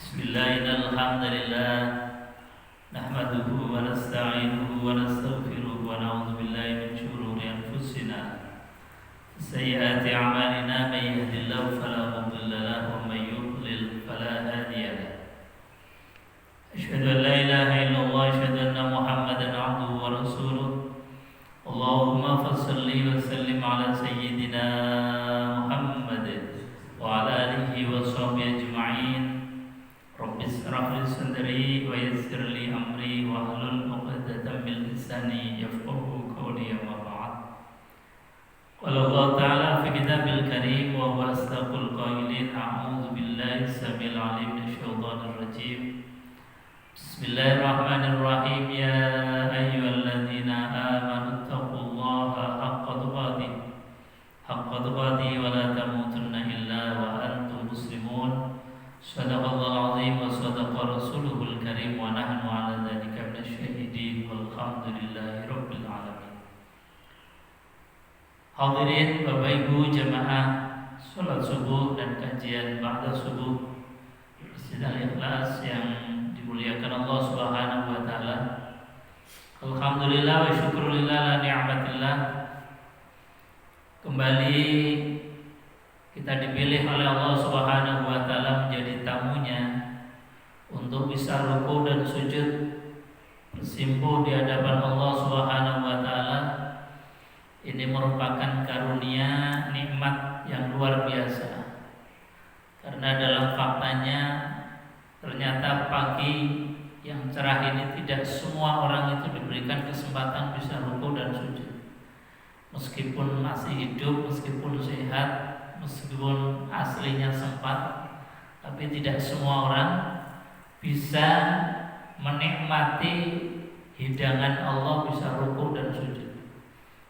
Bismillahirrahmanirrahim. Nahmaduhu wa nasta'inuhu wa nastaghfiruhu wa na'udzu billahi min shururi anfusina wa sayyiati a'malina may yahdihillahu fala mudilla lahu wa may yudlil fala hadiya lahu. Asyhadu an la ilaha illallah wa asyhadu anna Muhammadan 'abduhu wa rasuluh. Allahumma fashalli wa sallim ala sayyidina Muhammad wa ala alihi wa sahbihi ajma'in. Rabbi shrah li sadri wa yassir li amri wa hlul 'uqdatam min lisani yafqahu qawli amma ba'd. Qala Allah ta'ala fi kitabil karim wa huwa asdaqul qailin. A'udzu billahi samil 'alim minasy syaithanir rajim. Bismillahirrahmanirrahim. Ya ayyuhalladzina amanu taqullaha haqqa tuqatih wa la tamutunna illa wa antum muslimun. Sadaqallahul azim wa sadaqa rasuluhul karim wa nahnu ala dzalika minasyahidin walhamdulillahi rabbil alamin. Hadirin Bapak Ibu jamaah salat subuh dan kajian ba'da subuh Masjid Al-Ikhlas yang dimuliakan Allah Subhanahu wa taala. Alhamdulillah wa syukrulillah la ni'matillah. Kembali kita dipilih oleh Allah Subhanahu wa taala menjadi tamunya untuk bisa ruku dan sujud bersimpuh di hadapan Allah Subhanahu wa taala. Ini merupakan karunia nikmat yang luar biasa. Karena dalam faktanya ternyata pagi yang cerah ini tidak semua orang itu diberikan kesempatan bisa ruku dan sujud. Meskipun masih hidup, meskipun sehat, meskipun aslinya sempat, tapi tidak semua orang bisa menikmati hidangan Allah bisa ruku dan sujud.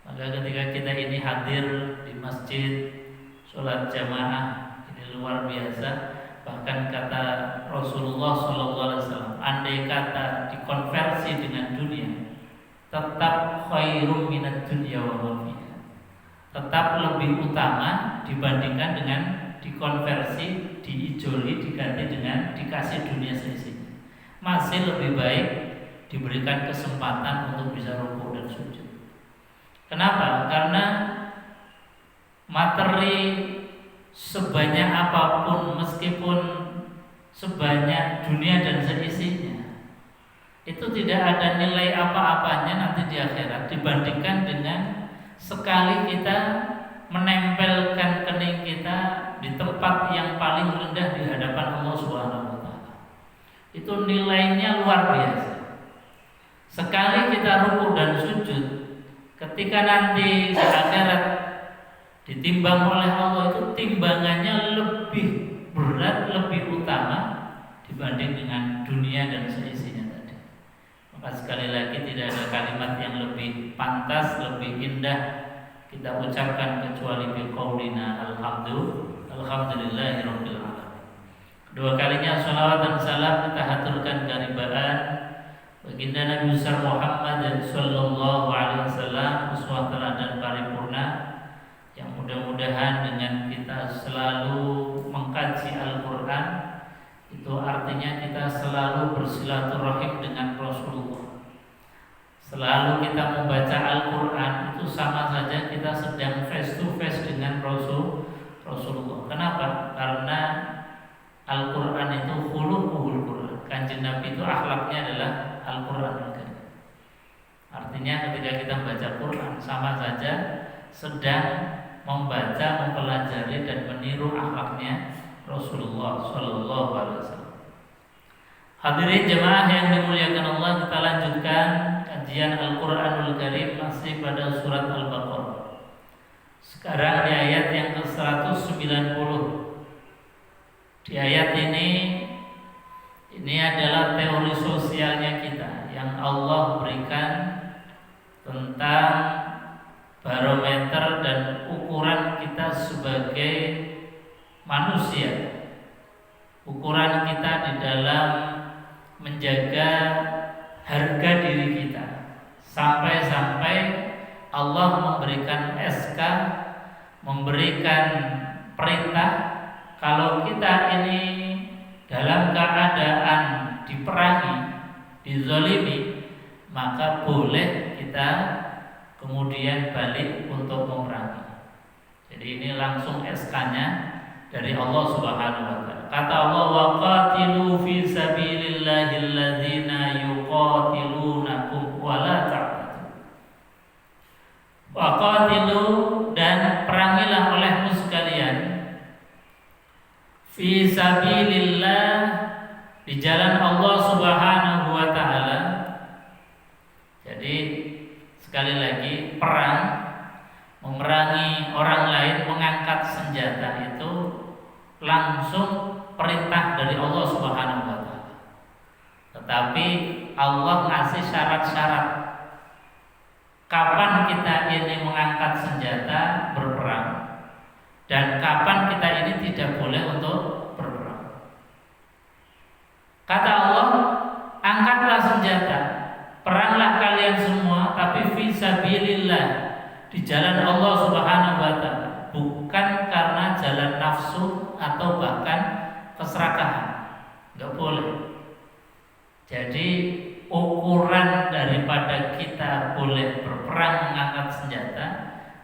Maka ketika kita ini hadir di masjid sholat jamaah, ini luar biasa. Bahkan kata Rasulullah SAW, andai kata dikonversi dengan dunia, tetap khairum minad dunya wa ma fiha, tetap lebih utama dibandingkan dengan dikonversi, diijoli, diganti dengan dikasih dunia seisinya. Masih lebih baik diberikan kesempatan untuk bisa ruku dan sujud. Kenapa? Karena materi sebanyak apapun, meskipun sebanyak dunia dan seisinya, itu tidak ada nilai apa-apanya nanti di akhirat dibandingkan dengan sekali kita menempelkan kening kita di tempat yang paling rendah di hadapan Allah Subhanahu wa taala. Itu nilainya luar biasa. Sekali kita ruku dan sujud, ketika nanti di akhirat ditimbang oleh Allah, itu timbangannya lebih berat, lebih utama dibanding dengan dunia dan seisinya tadi. Maka sekali lagi tidak ada kalimat yang lebih pantas, lebih indah kita ucapkan kecuali biqaulina alhamdulillahirabbil alamin. Kedua kalinya shalawat dan salam kita haturkan karibaan baginda Nabi besar Muhammad sallallahu alaihi wasallam, uswah teladan paripurna, yang mudah-mudahan dengan kita selalu mengkaji Al-Quran, itu artinya kita selalu bersilaturahim dengan Rasulullah. Selalu kita membaca Al-Quran itu sama saja kita sedang face to face dengan Rasulullah. Kenapa? Karena Al-Quran itu khuluquhul Quran. Kanjeng Nabi itu akhlaknya adalah Al-Quran. Artinya ketika kita membaca Quran sama saja sedang membaca, mempelajari dan meniru akhlaknya Rasulullah Sallallahu Alaihi Wasallam. Hadirin jemaah yang dimuliakan Allah, kita lanjutkan kajian Al-Quranul Karim masih pada surat Al-Baqarah. Sekarang di ayat yang ke-190. Di ayat ini adalah teori sosialnya kita yang Allah berikan tentang barometer dan ukuran kita sebagai manusia, ukuran kita di dalam menjaga harga diri kita, sampai-sampai Allah memberikan SK, memberikan perintah kalau kita ini dalam keadaan diperangi, dizalimi, maka boleh kita kemudian balik untuk memerangi. Jadi ini langsung SK-nya dari Allah Subhanahu wa taala. Kata Allah, wa qatilu fi sabilillahi alladzina yuqatilunakum wa la ta'tadu. Wa qatilu, dan perangilah olehmu sekalian, fi sabilillah, di jalan Allah Subhanahu wa taala. Jadi sekali lagi, perang, memerangi orang lain, mengangkat senjata itu langsung perintah dari Allah Subhanahu wa taala. Tetapi Allah ngasih syarat-syarat kapan kita ini mengangkat senjata berperang dan kapan kita ini tidak boleh untuk berperang. Kata Allah, angkatlah senjata, peranglah kalian semua, tapi fisabilillah, di jalan Allah Subhanahu wa taala, bukan karena jalan nafsu atau bahkan keserakahan. Enggak boleh. Jadi ukuran daripada kita boleh berperang mengangkat senjata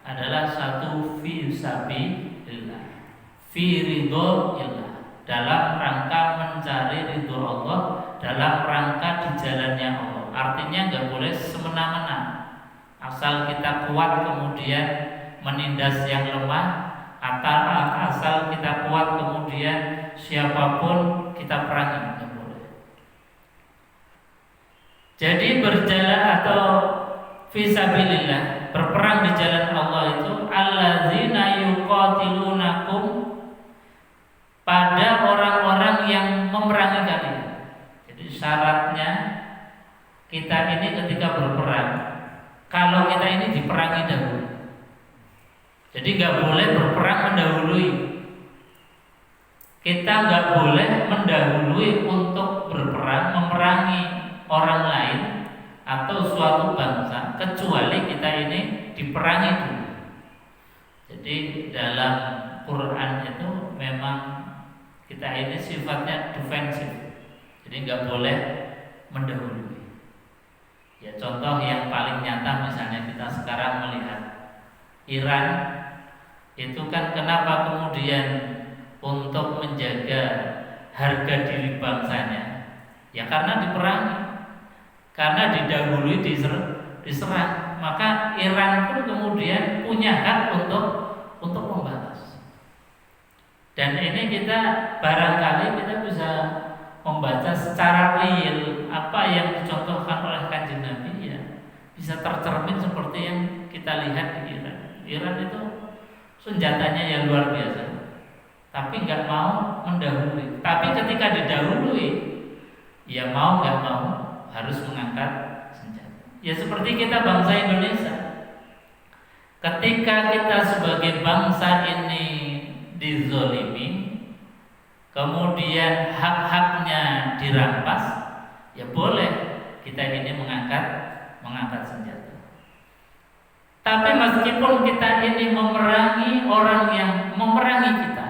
adalah satu fisabilillah, fi ridhoillah, dalam rangka mencari ridho Allah, dalam rangka di jalannya Allah. Artinya enggak boleh semena-mena. Asal kita kuat kemudian menindas yang lemah, atau asal kita kuat kemudian siapapun kita perangi, enggak boleh. Jadi berjalan atau fisabilillah, berperang di jalan Allah itu alladzina yuqatilunakum, pada orang-orang yang memerangi kalian. Jadi syaratnya kita ini ketika berperang, kalau kita ini diperangi dahulu. Jadi nggak boleh berperang mendahului. Kita nggak boleh mendahului untuk berperang memerangi orang lain atau suatu bangsa, kecuali kita ini diperangi dulu. Jadi dalam Quran itu memang kita ini sifatnya defensif. Jadi nggak boleh mendahului. Ya, contoh yang paling nyata misalnya kita sekarang melihat Iran itu kan kenapa kemudian untuk menjaga harga diri bangsanya? Ya karena diperangi, karena didahului diserang. Maka Iran pun kemudian punya hak untuk membalas. Dan ini kita barangkali kita bisa membaca secara real apa yang dicontohkan oleh Kanjeng Nabi, ya bisa tercermin seperti yang kita lihat di Iran. Iran itu senjatanya yang luar biasa, tapi nggak mau mendahului. Tapi ketika didahului, ya mau nggak mau harus mengangkat senjata. Ya seperti kita bangsa Indonesia, ketika kita sebagai bangsa ini dizolimi, kemudian hak-haknya dirampas, ya boleh kita ini mengangkat senjata. Tapi meskipun kita ini memerangi orang yang memerangi kita,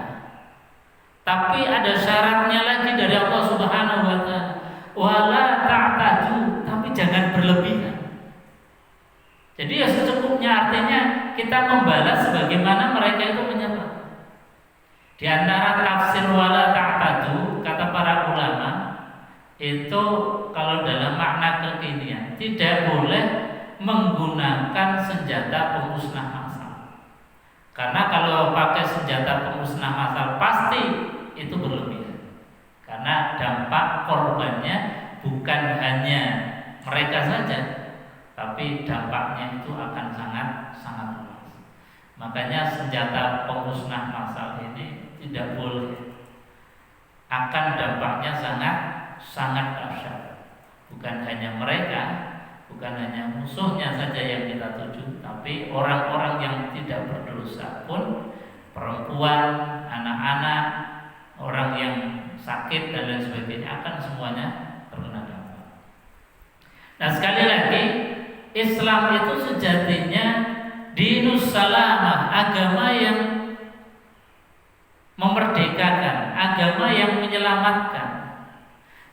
tapi ada syaratnya lagi dari Allah Subhanahu wa taala, wala ta'tadu, tapi jangan berlebihan. Jadi ya secukupnya, artinya kita membalas sebagaimana mereka itu menyerang. Di antara tafsir wala ta'tadu, kata para ulama, itu kalau dalam makna kekinian tidak boleh menggunakan senjata pemusnah massal. Karena kalau pakai senjata pemusnah massal pasti itu berlebihan. Karena dampak korbannya bukan hanya mereka saja, tapi dampaknya itu akan sangat luas. Makanya senjata pemusnah massal ini tidak boleh. Akan dampaknya sangat dahsyat. Bukan hanya mereka, bukan hanya musuhnya saja yang kita tuju, tapi orang-orang yang tidak berdosa pun, perempuan, anak-anak, orang yang sakit dan lain sebagainya akan semuanya terkena dampak. Nah sekali lagi, Islam itu sejatinya dinus salamah, agama yang memerdekakan, agama yang menyelamatkan.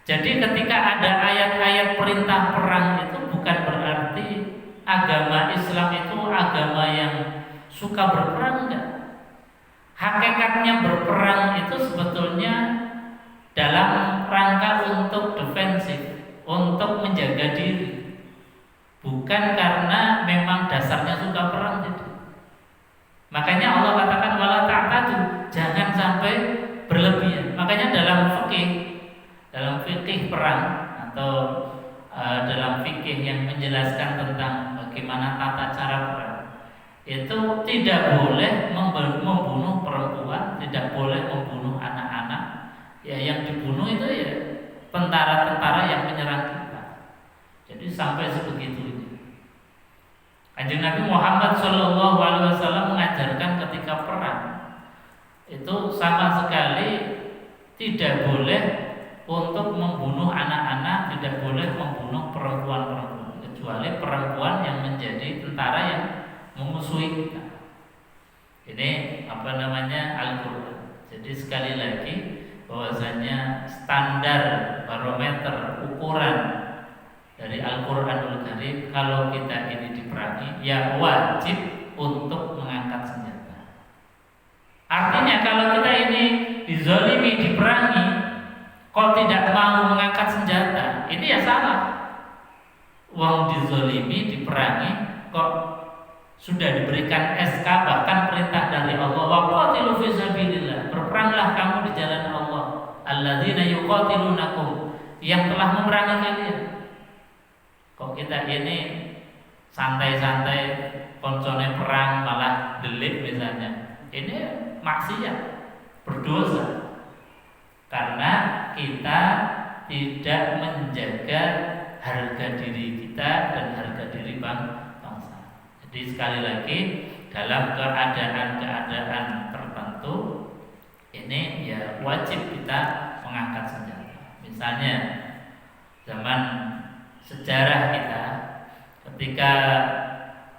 Jadi ketika ada ayat-ayat perintah perang itu bukan berarti agama Islam itu agama yang suka berperang, enggak. Hakikatnya berperang itu sebetulnya dalam rangka untuk defensif, untuk menjaga diri. Bukan karena memang dasarnya suka perang gitu. Makanya Allah katakan wala ta'tadu, jangan sampai berlebihan. Makanya dalam fikih perang atau dalam fikih yang menjelaskan tentang bagaimana tata cara perang, itu tidak boleh membunuh perempuan, tidak boleh membunuh anak-anak. Ya yang dibunuh itu ya tentara-tentara yang menyerang kita. Jadi sampai sebegitunya. Kanjeng Nabi Muhammad SAW mengajarkan ketika perang itu sama sekali tidak boleh untuk membunuh anak-anak, tidak boleh membunuh perempuan-perempuan, kecuali perempuan yang menjadi tentara yang memusuhi kita. Ini Al-Quran. Jadi sekali lagi bahwasanya standar barometer ukuran dari Al-Quranul Karim, kalau kita ini diperangi, ya wajib untuk mengangkat senjata. Artinya kalau kita ini dizalimi, diperangi, kok tidak mau mengangkat senjata, ini ya salah. Wong dizalimi, diperangi, kok sudah diberikan SK bahkan perintah dari Allah, wa qatilu fi sabilillah, berperanglah kamu di jalan Allah, alladzina yuqatilunakum, yang telah memerangi kalian. Kok kita ini santai-santai koncone perang malah delik misalnya, ini maksiat, berdosa, karena kita tidak menjaga harga diri kita dan harga diri bangsa. Jadi sekali lagi dalam keadaan-keadaan tertentu ini ya wajib kita mengangkat senjata. Misalnya zaman sejarah kita ketika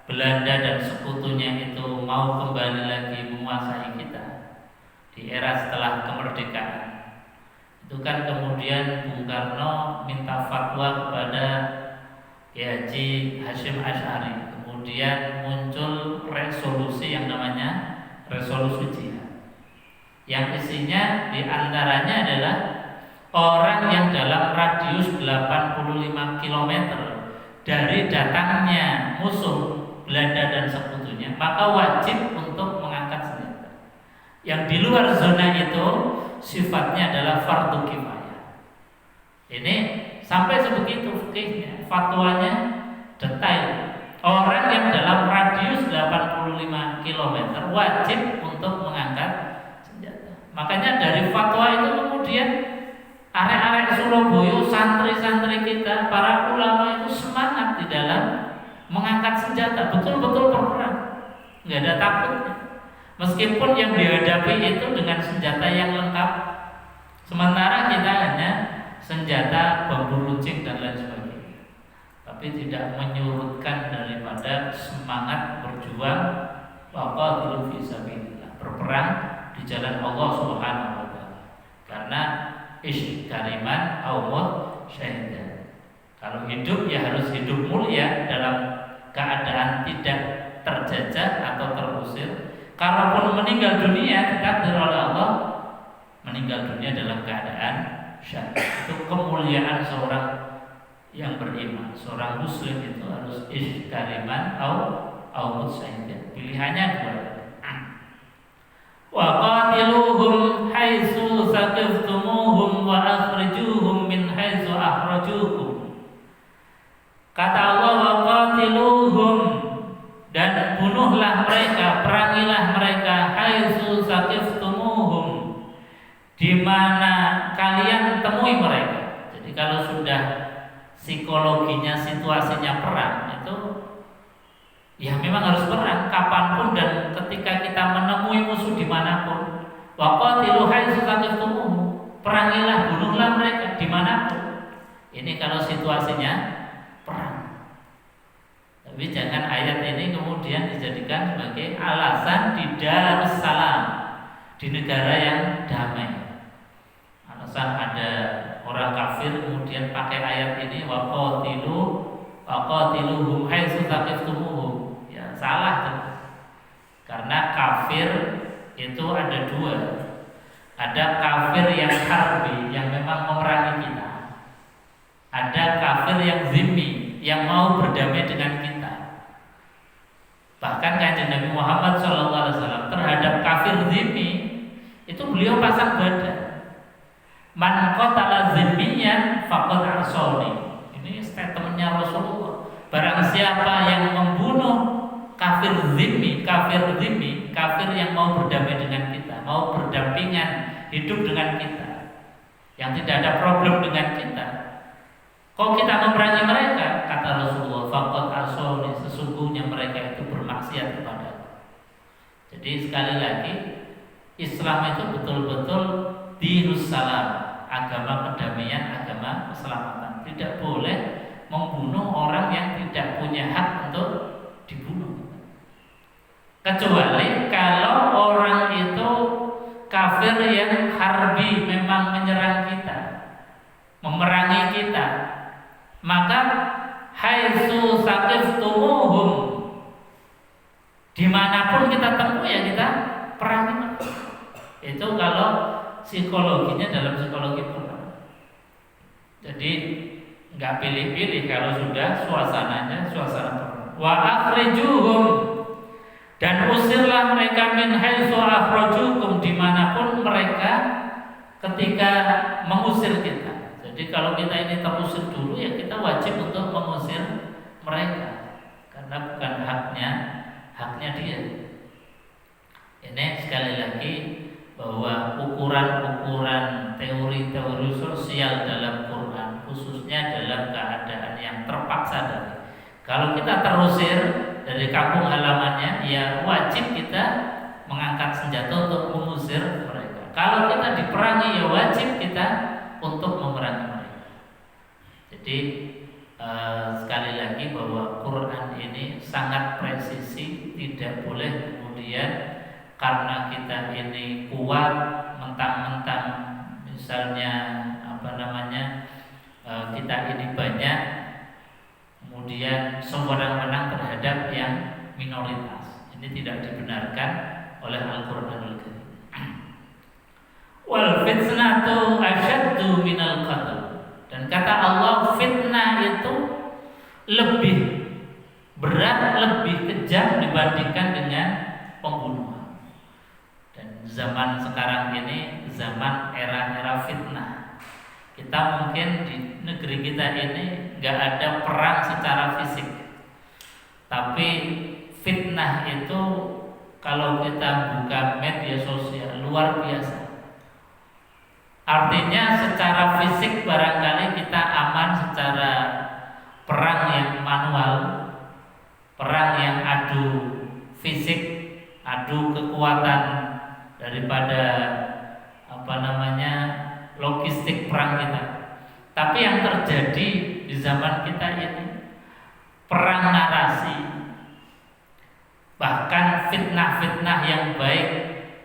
Belanda dan sekutunya itu mau kembali lagi menguasai kita di era setelah kemerdekaan, itu kan kemudian Bung Karno minta fatwa kepada Kiai Haji Hasyim Asy'ari, kemudian muncul resolusi yang namanya resolusi jihad, yang isinya diantaranya adalah orang yang dalam radius 85 km dari datangnya musuh Belanda dan sekutunya, maka wajib untuk mengangkat senjata. Yang di luar zona itu sifatnya adalah fardu kifayah. Ini sampai sebegitu fikihnya, fatwanya detail. Orang yang dalam radius 85 km wajib untuk mengangkat senjata. Makanya dari fatwa itu kemudian arek-arek Surabaya, santri-santri kita, para ulama itu semangat di dalam mengangkat senjata, betul-betul berperang, nggak ada takutnya. Meskipun yang dihadapi itu dengan senjata yang lengkap, sementara kita hanya senjata bambu runcing dan lain sebagainya, tapi tidak menyurutkan daripada semangat berjuang, waqatilu fi sabilillah, berperang di jalan Allah Subhanahu wa taala. Karena kariman aumut syahidan. Kalau hidup ya harus hidup mulia dalam keadaan tidak terjajah atau terusir. Kalaupun meninggal dunia ditakdir oleh Allah, meninggal dunia dalam keadaan syahid. Itu kemuliaan seorang yang beriman, seorang muslim itu harus kariman aumut syahidan. Pilihannya dua. Wa qatiluhum haitsu saqiftumuhum wa akhrijuhum min haitsu akhrajukum. Kata Allah, wa qatiluhum, dan bunuhlah mereka, perangilah mereka, haitsu saqiftumuhum, di mana kalian temui mereka. Jadi kalau sudah psikologinya, situasinya perang itu ya memang harus perang kapanpun dan ketika kita menemui musuh dimanapun. Waqatilu haitsu saqiftumuhum, perangilah, bunuhlah mereka dimanapun. Ini kalau situasinya perang. Tapi jangan ayat ini kemudian dijadikan sebagai alasan di Darussalam, di negara yang damai. Alasan ada orang orang kafir kemudian pakai ayat ini waqatiluhum haitsu thaqiftumuhum. Ya, salah tuh. Karena kafir itu ada dua. Ada kafir yang harbi yang memang memerangi kita. Ada kafir yang zimmi yang mau berdamai dengan kita. Bahkan Kanjeng Nabi Muhammad SAW terhadap kafir zimmi itu beliau pasang badan. Man qatala zimmiyan faqad asani. Ini statementnya Rasulullah. Barang siapa yang membunuh kafir zimmi, kafir yang mau berdamai dengan kita, mau berdampingan hidup dengan kita, yang tidak ada problem dengan kita, kok kita memerangi mereka? Kata Rasulullah, faqad asani, sesungguhnya mereka itu bermaksiat kepada Allah. Jadi sekali lagi, Islam itu betul-betul dinus salam, agama kedamaian, agama keselamatan. Tidak boleh membunuh orang yang tidak punya hak untuk dibunuh. Kecuali kalau orang itu kafir yang harbi, memang menyerang kita, memerangi kita, maka haitsu saqiftumuhum, dimanapun kita temui ya kita perangi. Itu kalau psikologinya dalam psikologi perang. Jadi nggak pilih-pilih kalau sudah suasananya suasana perang. Wa akhrijuhum, dan usirlah mereka min haitsu akhrajukum, dimanapun mereka ketika mengusir kita. Jadi kalau kita ini terusir dulu ya kita wajib untuk mengusir mereka karena bukan haknya dia. Ini sekali lagi bahwa ukuran-ukuran teori-teori sosial dalam Quran khususnya dalam keadaan yang terpaksa tadi. Kalau kita terusir dari kampung halamannya, ya wajib kita mengangkat senjata untuk mengusir mereka. Kalau kita diperangi, ya wajib kita untuk memerangi mereka. Jadi sekali lagi bahwa Quran ini sangat presisi, tidak boleh kemudian karena kita ini kuat mentang-mentang misalnya kita ini banyak kemudian sewenang-wenang terhadap yang minoritas. Ini tidak dibenarkan oleh Al-Qur'anul Karim. Wal fitnatu asyaddu minal qatl. Dan kata Allah, fitnah itu lebih berat, lebih kejam dibandingkan dengan pembunuhan. Dan zaman sekarang ini zaman era-era fitnah. Kita mungkin di negeri kita ini nggak ada perang secara fisik, tapi fitnah itu kalau kita buka media sosial luar biasa. Artinya secara fisik barangkali kita aman secara perang yang manual, perang yang adu fisik, adu kekuatan daripada logistik perang kita. Tapi yang terjadi di zaman kita ini perang narasi, bahkan fitnah-fitnah yang baik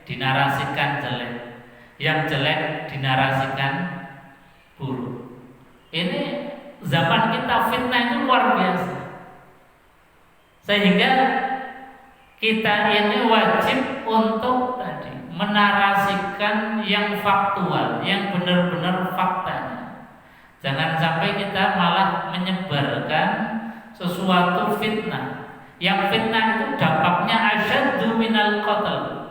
dinarasikan jelek, yang jelek dinarasikan buruk. Ini zaman kita fitnah itu luar biasa, sehingga kita ini wajib untuk menarasikan yang faktual, yang benar-benar faktanya. Jangan sampai kita malah menyebarkan sesuatu fitnah. Yang fitnah itu dampaknya asyaddu minal qatl,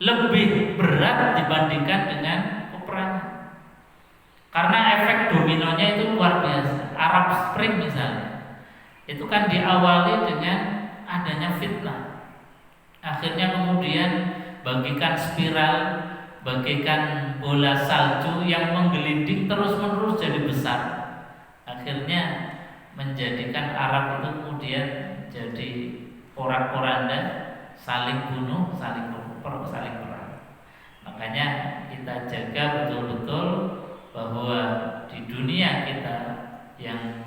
lebih berat dibandingkan dengan peperangan. Karena efek dominonya itu luar biasa. Arab Spring misalnya, itu kan diawali dengan adanya fitnah. Akhirnya kemudian bagikan spiral, bagikan bola salju yang menggelinding terus-menerus jadi besar. Akhirnya menjadikan Arab itu kemudian jadi porak-poranda, saling bunuh, saling perang. Makanya kita jaga betul-betul bahwa di dunia kita yang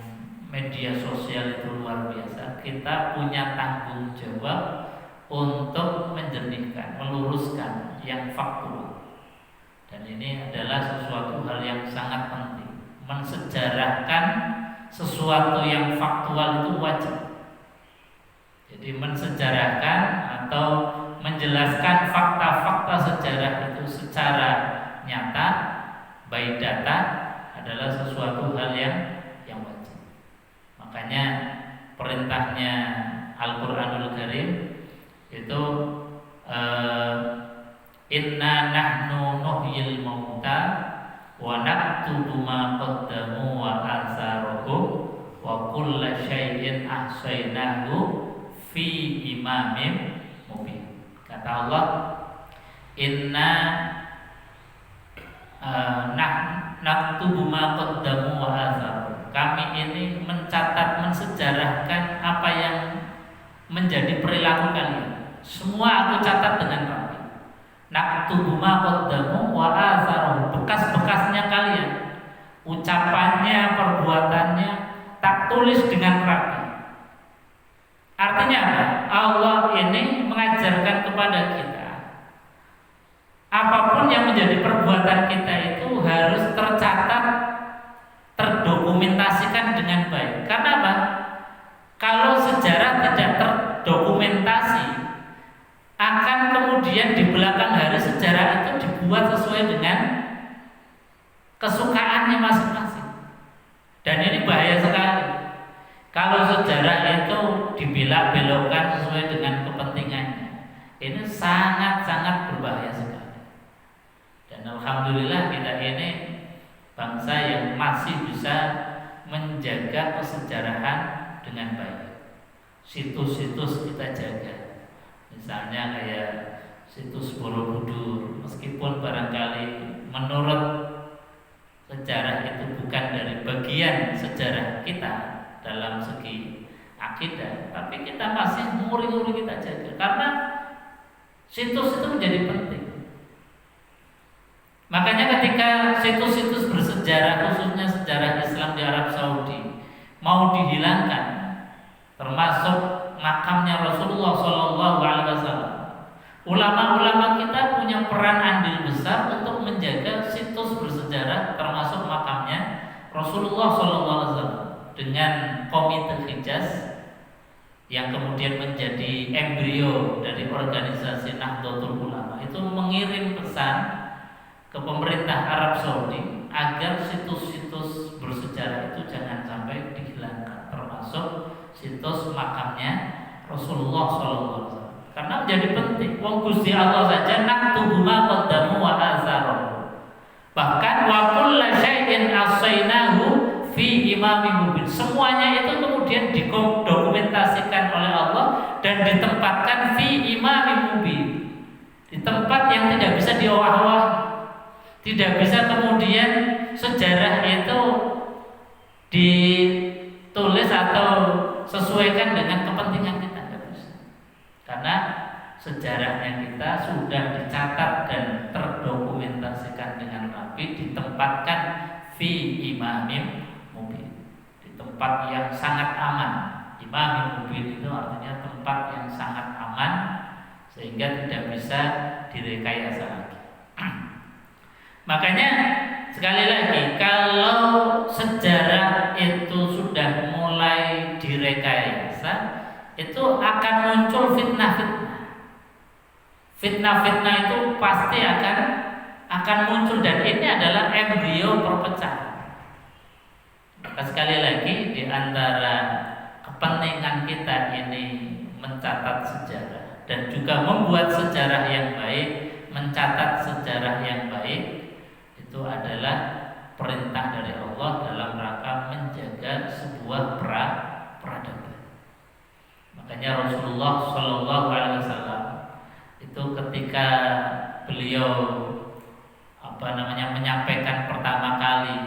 media sosial itu luar biasa, kita punya tanggung jawab untuk menjernihkan, meluruskan yang faktual. Dan ini adalah sesuatu hal yang sangat penting mensejarahkan sesuatu yang faktual itu wajib. Jadi mensejarahkan atau menjelaskan fakta-fakta sejarah itu secara nyata, by data, adalah sesuatu hal yang wajib. Makanya perintahnya Al-Qur'anul Karim itu inna nahnu nuhyil mauta wa naktubu ma qaddamu wa atharuhum wa kulla syai'in ahsaynahu fi imamin mubin. Kata Allah, inna naktubu ma qaddamu wa atharuhum. Kami ini mencatat, mensejarahkan apa yang menjadi perilaku kalian. Semua aku catat dengan rapi. Naktubu ma qaddamu wa atharuhum. Bekas-bekasnya kalian, ucapannya, perbuatannya, tak tulis dengan rapi. Artinya apa? Allah ini mengajarkan kepada kita, apapun yang menjadi perbuatan kita itu harus tercatat, terdokumentasikan dengan baik. Karena apa? Kalau sejarah tidak terdokumentasi, akan kemudian di belakang hari sejarah itu dibuat sesuai dengan kesukaannya masing-masing. Dan ini bahaya sekali. Kalau sejarah itu dibelak-belokkan sesuai dengan kepentingannya, ini sangat-sangat berbahaya sekali. Dan alhamdulillah kita ini bangsa yang masih bisa menjaga kesejarahan dengan baik. Situs-situs kita jaga. Misalnya kayak situs Borobudur, meskipun barangkali menurut sejarah itu bukan dari bagian sejarah kita dalam segi akidah, tapi kita masih nguri-nguri kita jaga karena situs itu menjadi penting. Makanya ketika situs-situs bersejarah, khususnya sejarah Islam di Arab Saudi, mau dihilangkan, termasuk makamnya Rasulullah SAW, ulama-ulama kita punya peran andil besar untuk menjaga situs bersejarah, termasuk makamnya Rasulullah SAW, dengan Komite Hijaz yang kemudian menjadi embrio dari organisasi Nahdlatul Ulama, itu mengirim pesan ke pemerintah Arab Saudi agar situs-situs bersejarah itu jangan sampai dihilangkan, termasuk situs makamnya Rasulullah SAW. Karena menjadi penting. Wong Gusti Allah saja naktubu ma qaddamu wa atharuhum. Bahkan wa kullu syai'in ahsaynahu fi imamin mubin. Semuanya itu kemudian didokumentasikan oleh Allah dan ditempatkan fi imamin mubin, di tempat yang tidak bisa diolah-olah. Tidak bisa kemudian sejarah itu ditulis atau sesuaikan dengan kepentingan kita, tidak bisa. Karena sejarahnya kita sudah dicatat dan terdokumentasikan dengan rapi, ditempatkan fi imamim mubin, di tempat yang sangat aman. Imamim mubin itu artinya tempat yang sangat aman sehingga tidak bisa direkayasa lagi. Makanya sekali lagi, kalau sejarah itu sudah mulai direkayasa, itu akan muncul fitnah-fitnah. Fitnah-fitnah itu pasti akan muncul, dan ini adalah embrio perpecahan. Maka sekali lagi, di antara kepentingan kita ini mencatat sejarah dan juga membuat sejarah yang baik, mencatat sejarah yang baik, itu adalah perintah dari Allah dalam rangka menjaga sebuah peradaban. Makanya Rasulullah SAW itu ketika beliau menyampaikan pertama kali,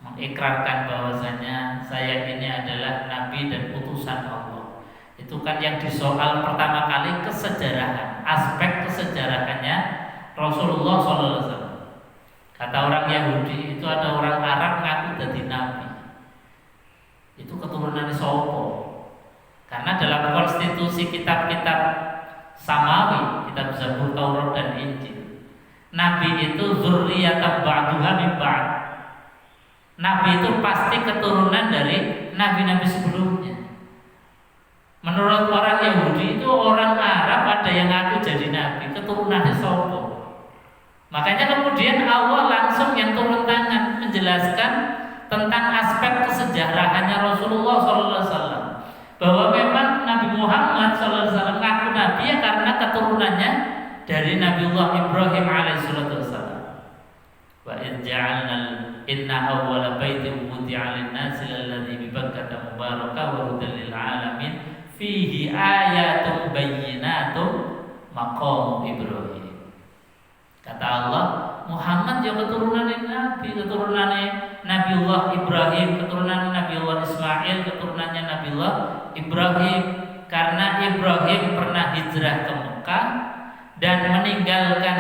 mengikrarkan bahwasanya saya ini adalah nabi dan utusan Allah, itu kan yang disoal pertama kali kesejarahan, aspek kesejarahannya Rasulullah SAW. Kata orang Yahudi, itu ada orang Arab ngaku jadi nabi, itu keturunan sopo. Karena dalam konstitusi kitab-kitab samawi, kitab Zabur, Taurat dan Injil, nabi itu zurriyatan ba'duha min ba'd. Nabi itu pasti keturunan dari nabi-nabi sebelumnya. Menurut orang Yahudi itu orang Arab ada yang ngaku jadi nabi, keturunannya sopo. Makanya kemudian Allah langsung yang turun tangan menjelaskan tentang aspek kesejarahannya Rasulullah SAW, bahwa memang Nabi Muhammad SAW ngaku nabi ya karena keturunannya dari Nabiullah Ibrahim alaihissalam. Wa ja'alna inna awwala baitin wudi'a lin-nasi alladzi bi Bakkah mubarakan wa hudan lil alamin fihi ayatun bayyinatun maqam Ibrahim. Kata Allah, Muhammad ya keturunan Nabi, keturunan Nabiullah Ibrahim, keturunan Nabiullah Ismail, keturunannya Nabiullah Ibrahim. Karena Ibrahim pernah hijrah ke Mekah dan meninggalkan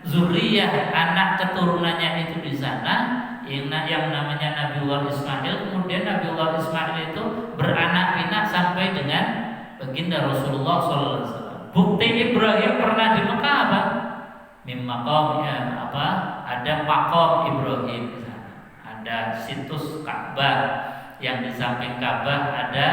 zuriyah anak keturunannya itu di sana, yang namanya Nabiullah Ismail. Kemudian Nabiullah Ismail itu beranak pinak sampai dengan baginda Rasulullah SAW. Bukti Ibrahim pernah di Mekah apa? Ada makom Ibrahim di sana. Ada situs Ka'bah, yang di samping Ka'bah ada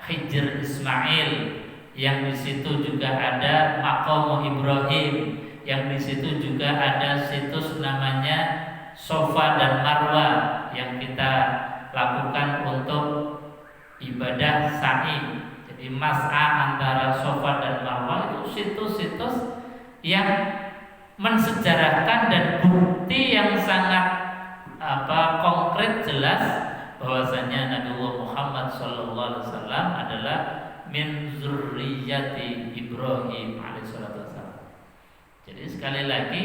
Hijr Ismail, yang di situ juga ada makom Ibrahim, yang di situ juga ada situs namanya Safa dan Marwah yang kita lakukan untuk ibadah sa'i. Jadi mas'a antara Safa dan Marwah itu situs-situs yang mensejarahkan dan bukti yang sangat konkret jelas bahwasanya Nabiullah Muhammad SAW adalah min zurriyyati Ibrahim alaihissalam. Jadi sekali lagi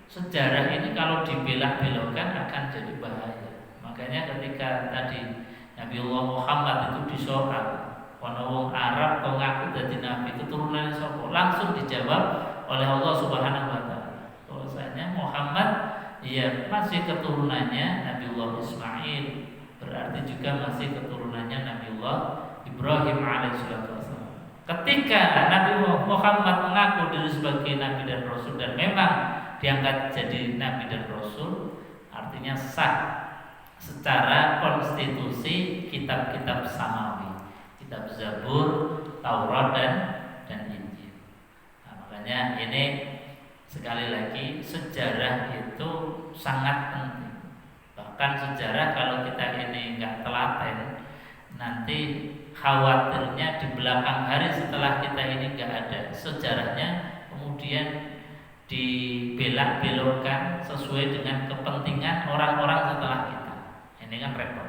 sejarah ini kalau dibelak-belokkan akan jadi bahaya. Makanya ketika tadi Nabiullah Muhammad itu disoal, ana wong Arab kok ngaku dadi nabi keturunan sapa? Langsung dijawab oleh Allah Subhanahu wa taala. Bahwasanya Muhammad ya masih keturunannya Nabiullah Ismail, berarti juga masih keturunannya Nabiullah Ibrahim alaihissalam. Ketika Nabi Muhammad mengaku diri sebagai nabi dan rasul dan memang diangkat jadi nabi dan rasul, artinya sah secara konstitusi kitab-kitab samawi, kitab Zabur, Taurat dan Injil. Nah, makanya ini sekali lagi sejarah itu sangat penting. Bahkan sejarah kalau kita ini nggak telaten, nanti khawatirnya di belakang hari setelah kita ini nggak ada sejarahnya, kemudian dibelak-belokkan sesuai dengan kepentingan orang-orang setelah kita. Ini kan repot.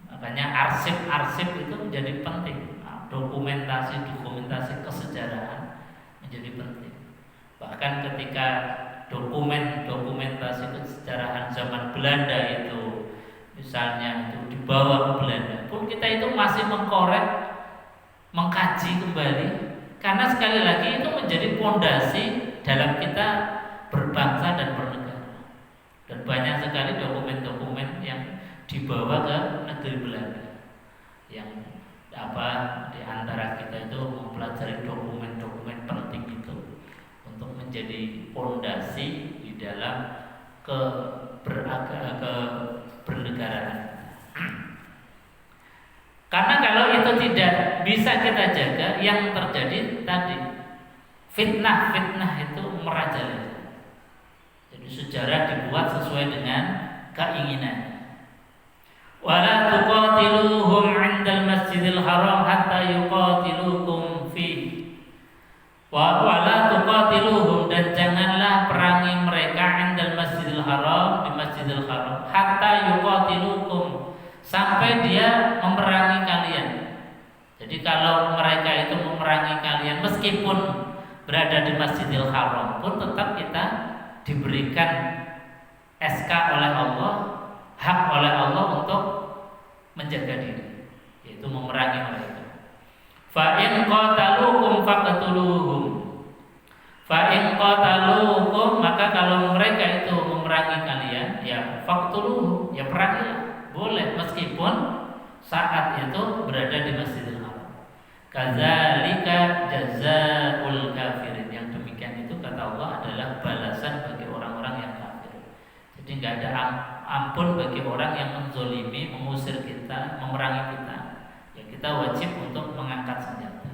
Makanya arsip-arsip itu menjadi penting. Nah, dokumentasi kesejarahan menjadi penting. Bahkan ketika dokumentasi kesejarahan zaman Belanda itu misalnya itu dibawa ke Belanda pun kita itu masih mengkorek, mengkaji kembali, karena sekali lagi itu menjadi fondasi dalam kita berbangsa dan bernegara. Dan banyak sekali dokumen-dokumen yang dibawa ke negeri Belanda, yang di antara kita itu mempelajari dokumen-dokumen penting itu untuk menjadi fondasi di dalam kebernegaraan. Karena kalau itu tidak bisa kita jaga, yang terjadi tadi fitnah itu merajalela. Jadi sejarah dibuat sesuai dengan keinginan. Wala tuqatiluhum 'indal masjidil haram hatta yuqatilukum fihi. Wala tuqatiluhum, dan janganlah perangi mereka 'indal masjidil haram, di masjidil haram, hatta yuqatilukum, sampai dia memerangi kalian. Jadi kalau mereka itu memerangi kalian meskipun berada di Masjidil Haram pun tetap kita diberikan SK oleh Allah, hak oleh Allah untuk menjaga diri, yaitu memerangi mereka. Fa in qataluukum faqtuluhum. Fa in qataluukum, maka kalau mereka itu memerangi kalian, ya faqtuluhum, ya perangilah, boleh meskipun saat itu berada di Masjidil Haram. Kadzalika jazaa'ul kafirin. Yang demikian itu kata Allah adalah balasan bagi orang-orang yang kafir. Jadi enggak ada ampun bagi orang yang menzolimi, mengusir kita, memerangi kita. Ya kita wajib untuk mengangkat senjata.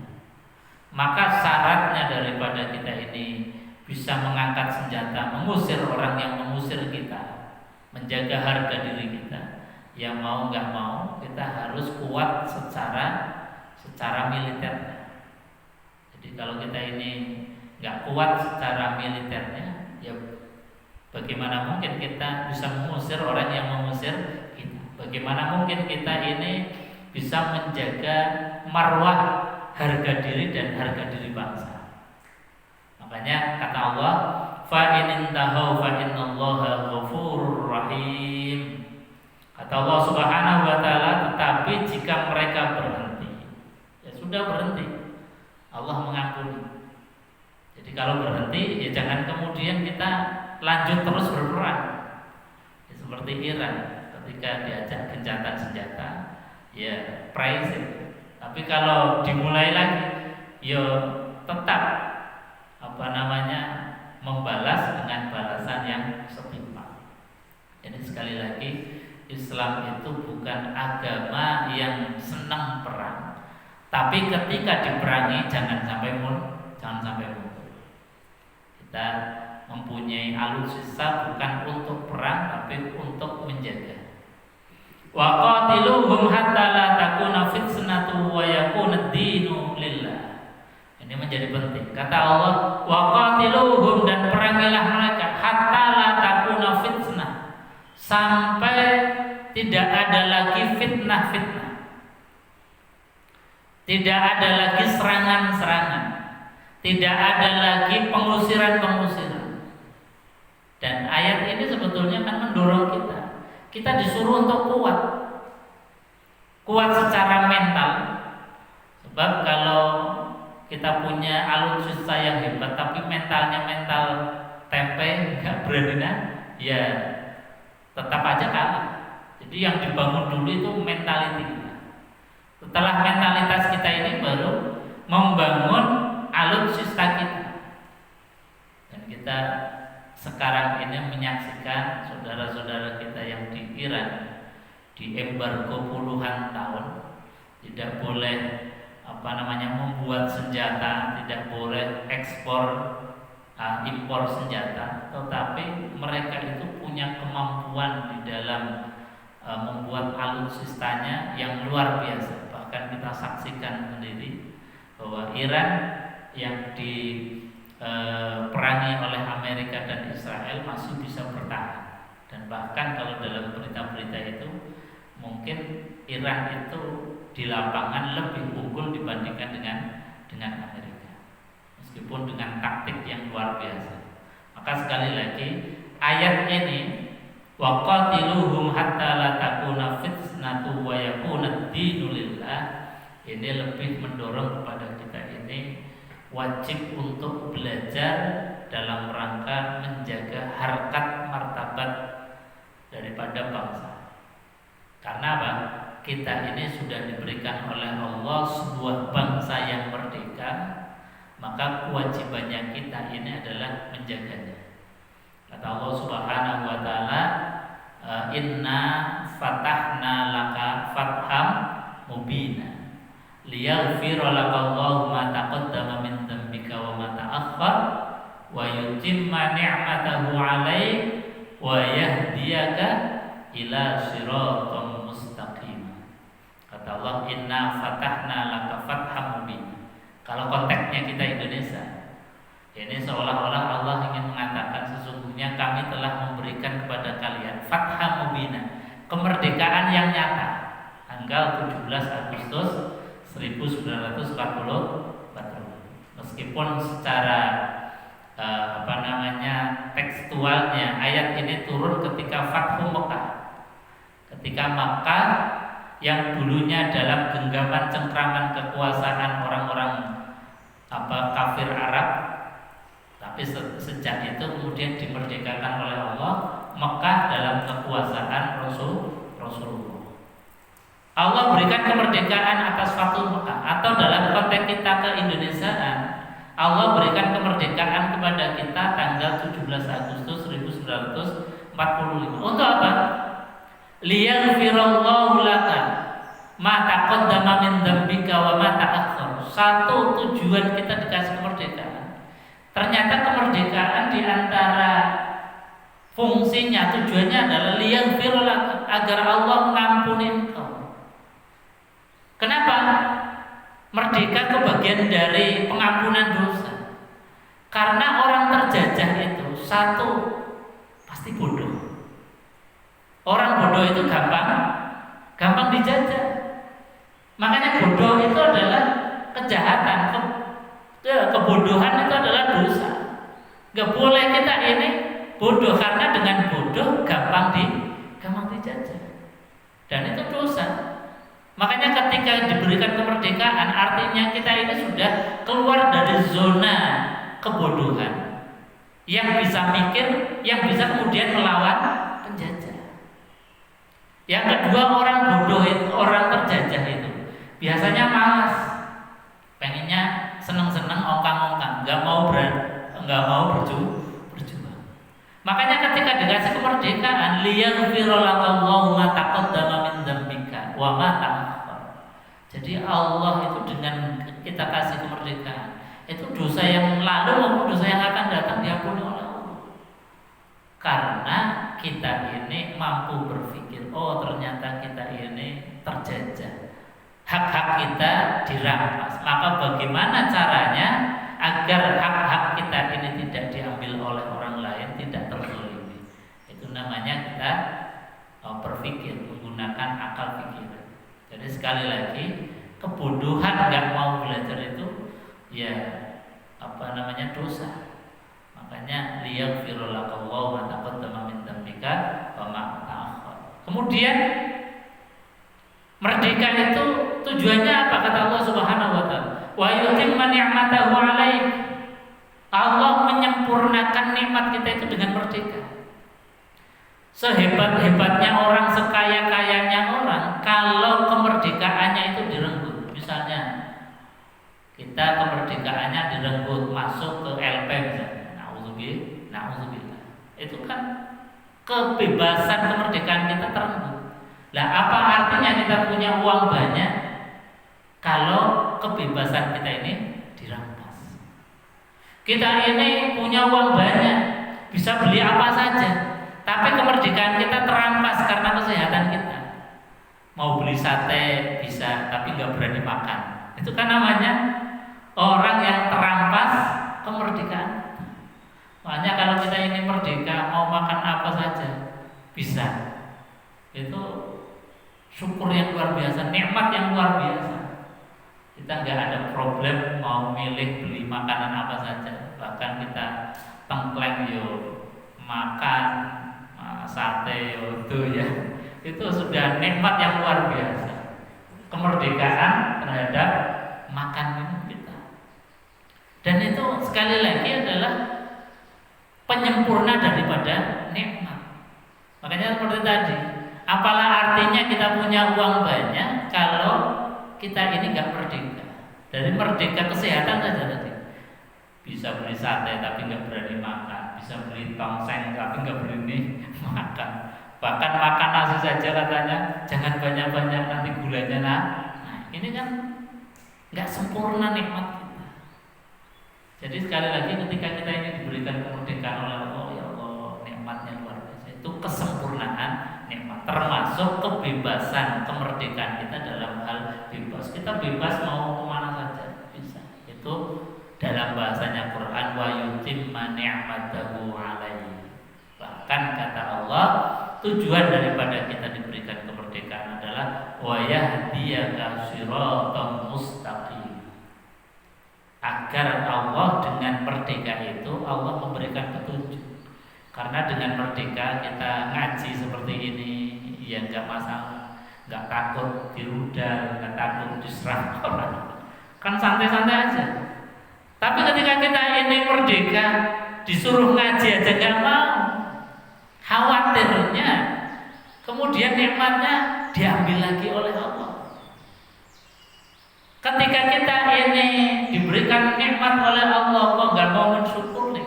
Maka syaratnya daripada kita ini bisa mengangkat senjata, mengusir orang yang mengusir kita, menjaga harga diri kita, ya mau nggak mau kita harus kuat secara militernya. Jadi kalau kita ini nggak kuat secara militernya, ya bagaimana mungkin kita bisa mengusir orang yang mengusir kita? Bagaimana mungkin kita ini bisa menjaga marwah, harga diri dan harga diri bangsa? Makanya kata Allah, fa in intahu fa innallaha ghafurur rahim. Kata Allah Subhanahu wa taala, tetapi jika mereka berhenti, ya sudah berhenti, Allah mengampuni. Jadi kalau berhenti, ya jangan kemudian kita lanjut terus berperang. Ya, seperti Iran ketika diajak gencatan senjata, ya praise. Tapi kalau dimulai lagi, ya tetap membalas dengan balasan yang setimpal. Jadi sekali lagi, Islam itu bukan agama yang senang perang, tapi ketika diperangi jangan sampai mundur. Kita mempunyai alutsista bukan untuk perang, tapi untuk menjaga. Wa qatiluhum hatta la takuna fitnatun wa yakuna ad-dinu lillah. Ini menjadi penting. Kata Allah, wa qatiluhum, dan perangilah mereka hatta la takuna fitnah, sampai tidak ada lagi fitnah-fitnah. Tidak ada lagi serangan-serangan. Tidak ada lagi pengusiran-pengusiran. Dan ayat ini sebetulnya kan mendorong kita. Kita disuruh untuk kuat. Kuat secara mental. Sebab kalau kita punya alutsista yang hebat tapi mentalnya mental tempe, nggak berani, ya tetap aja kalah. Jadi yang dibangun dulu itu mentality kita. Setelah mentalitas kita ini baru membangun alutsista kita. Dan kita sekarang ini menyaksikan saudara-saudara kita yang di Iran diembargo puluhan tahun, tidak boleh membuat senjata, tidak boleh ekspor impor senjata, tetapi mereka itu punya kemampuan di dalam membuat alutsistanya yang luar biasa. Bahkan kita saksikan sendiri bahwa Iran yang diperangi oleh Amerika dan Israel masih bisa bertahan. Dan bahkan kalau dalam berita-berita itu mungkin Iran itu di lapangan lebih unggul dibandingkan dengan Amerika, meskipun dengan taktik yang luar biasa. Maka sekali lagi ayat ini, wa qatiluhum hatta la takuna fitnatu wa yakuna ad-dinu lillah, ini lebih mendorong kepada kita ini wajib untuk belajar dalam rangka menjaga harkat martabat daripada bangsa. Karena apa? Kita ini sudah diberikan oleh Allah sebuah bangsa yang merdeka, maka kewajibannya kita ini adalah menjaganya. Kata Allah Subhanahu wa taala, inna fatahna laka fatham mubina liyaghfira lakallahu ma taqaddama min dzambika wa ma ta'akhkhar wa yutimma ni'matahu 'alaik wa yahdiyaka ila siratal mustaqim. Kata Allah, inna fatahna laka fatham mubina. Kalau konteksnya kita Indonesia, ini seolah-olah Allah ingin mengatakan sesungguhnya kami telah memberikan kepada kalian fatham mubina, kemerdekaan yang nyata. Tanggal 17 Agustus 1940. Meskipun secara tekstualnya ayat ini turun ketika Fathu Mekah. Ketika Makkah yang dulunya dalam genggaman cengkraman kekuasaan orang-orang kafir Arab, tapi sejak itu kemudian dimerdekakan oleh Allah, Mekah dalam kekuasaan Rasulullah. Allah berikan kemerdekaan atas Fathu Mekah, atau dalam konteks kita ke-Indonesiaan, Allah berikan kemerdekaan kepada kita tanggal 17 Agustus 1945. 45. Untuk apa? Liyaghfirallahu laka ma taqaddama min dzambika wa ma ta'akhkhar. Satu tujuan kita dikasih kemerdekaan. Ternyata kemerdekaan di antara fungsinya, tujuannya adalah liyaghfir laka, agar Allah mengampuni engkau. Kenapa? Merdeka kebagian dari pengampunan dosa. Karena orang terjajah itu satu pasti bodoh. Orang bodoh itu gampang dijajah. Makanya bodoh itu adalah kejahatan, kebodohan itu adalah dosa. Gak boleh kita ini bodoh, karena dengan bodoh gampang dijajah. Dan itu dosa. Makanya ketika diberikan kemerdekaan, artinya kita ini sudah keluar dari zona kebodohan, yang bisa mikir, yang bisa kemudian melawan penjajah. Yang kedua, orang bodoh itu, orang terjajah itu biasanya malas, pengennya seneng-seneng, ongkang-ongkang, nggak mau berjuang. Makanya ketika dikasih kemerdekaan, liyaghfirallahu ma taqaddama min dzambika wa ma ta'akhkhar. Jadi Allah itu dengan kita kasih kemerdekaan, itu dosa yang lalu maupun dosa yang akan datang diampuni oleh Allah. Karena kita ini mampu berpikir, oh ternyata kita ini terjajah, hak-hak kita dirampas. Maka bagaimana caranya agar hak-hak kita ini tidak diambil oleh orang lain, tidak terzalimi? Itu namanya kita berpikir menggunakan akal pikiran. Jadi sekali lagi, kebodohan nggak mau belajar itu ya dosa. Makanya liyaghfirullahu ma taqaddama min dzambika wa ma ta'akhkhar. Kemudian merdeka itu tujuannya apa? Kata Allah Subhanahu wa taala, wa yutimma ni'matahu 'alaik. Allah menyempurnakan nikmat kita itu dengan merdeka. Sehebat-hebatnya orang, sekaya-kayanya orang, kalau kemerdekaannya itu direnggut. Misalnya kita kemerdekaannya direnggut, masuk ke LP misalnya, na'udzubillah. Itu kan kebebasan kemerdekaan kita terenggut. Lah apa artinya kita punya uang banyak kalau kebebasan kita ini dirampas? Kita ini punya uang banyak, bisa beli apa saja, tapi kemerdekaan kita terampas karena kesehatan kita. Mau beli sate bisa, tapi nggak berani makan. Itu kan namanya orang yang terampas kemerdekaan. Makanya kalau kita ini merdeka, mau makan apa saja bisa. Itu syukur yang luar biasa, nikmat yang luar biasa. Kita nggak ada problem mau milih beli makanan apa saja. Bahkan kita tengkleng yo makan sate yo itu ya. Itu sudah nikmat yang luar biasa. Kemerdekaan terhadap makan minum kita. Dan itu sekali lagi adalah penyempurna daripada nikmat. Makanya seperti tadi, apalah artinya kita punya uang banyak kalau kita ini nggak merdeka. Dari merdeka kesehatan saja tadi, bisa beli sate tapi nggak berani makan, bisa beli tongseng tapi nggak berani makan. Bahkan makan nasi saja katanya jangan banyak-banyak, nanti gulanya nah ini kan nggak sempurna nikmat kita. Jadi sekali lagi ketika kita ini diberikan kemerdekaan oleh Allah, ya Allah nikmatnya luar biasa. Itu kesempurnaan nikmat, termasuk kebebasan kemerdekaan kita dalam hal bebas. Kita bebas mau kemana saja bisa. Itu dalam bahasanya Quran, wa yutimma ni'matahu 'alaihi. Bahkan kata Allah, tujuan daripada kita diberikan kemerdekaan adalah wa yahdiyaka shiratan mustaqim. Agar Allah dengan merdeka itu Allah memberikan petunjuk. Karena dengan merdeka kita ngaji seperti ini, ya enggak masalah, enggak takut dirudal, enggak takut diserang orang, kan santai-santai aja. Tapi ketika kita ini merdeka, disuruh ngaji aja enggak mau, khawatirnya kemudian nikmatnya diambil lagi oleh Allah. Ketika kita ini diberikan nikmat oleh Allah, kok enggak mau mensyukuri,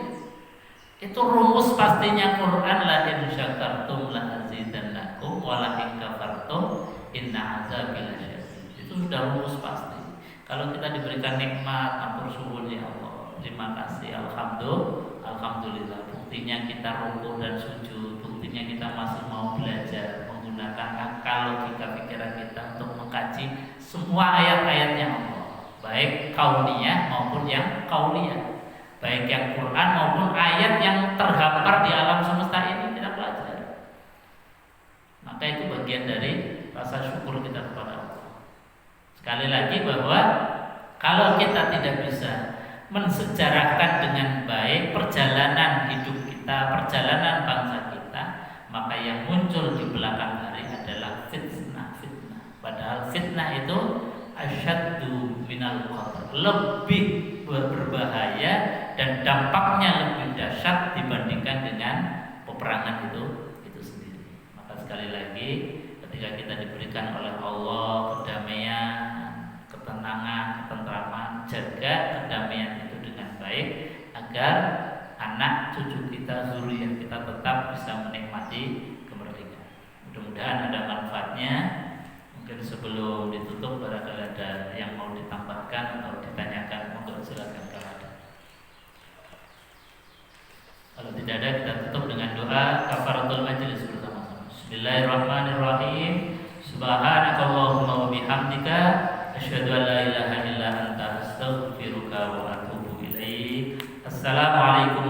itu Itu rumus pastinya Quran, la in syakartum la azidannakum wa la in kafartum inna azabi lasyadid. Itu sudah rumus pasti. Kalau kita diberikan nikmat, matur syukur ya Allah, terima kasih, alhamdulillah. Buktinya kita rukuk dan sujud, buktinya kita masih mau belajar menggunakan akal, logika, pikiran kita untuk mengkaji semua ayat-ayatnya Allah, baik kauniyah maupun yang kauliyah, baik yang Quran maupun ayat yang terhampar di alam semesta ini kita pelajari. Maka itu bagian dari rasa syukur kita kepada Allah. Sekali lagi bahwa kalau kita tidak bisa mensejarahkan dengan baik perjalanan hidup kita, perjalanan bangsa kita, maka yang muncul di belakang hari adalah fitnah. Padahal fitnah itu asyaddu minal qatl, lebih berbahaya dan dampaknya lebih dahsyat dibandingkan dengan peperangan itu sendiri. Maka sekali lagi, ketika kita diberikan oleh Allah kedamaian, ketenangan, ketentraman, jaga kedamaian itu dengan baik agar anak cucu kita, zuriat kita tetap bisa menikmati kemerdekaan. Mudah-mudahan ada manfaatnya. Mungkin sebelum ditutup barangkali ada yang mau ditambahkan atau ditanyakan, monggo silakan kalau ada. Kalau tidak ada, kita tutup dengan doa kafaratul majelis bersama-sama. Bismillahirrahmanirrahim. Subhanakallahumma wa bihamdika asyhadu an la ilaha illa anta astaghfiruka wa atubu ilaik. Assalamualaikum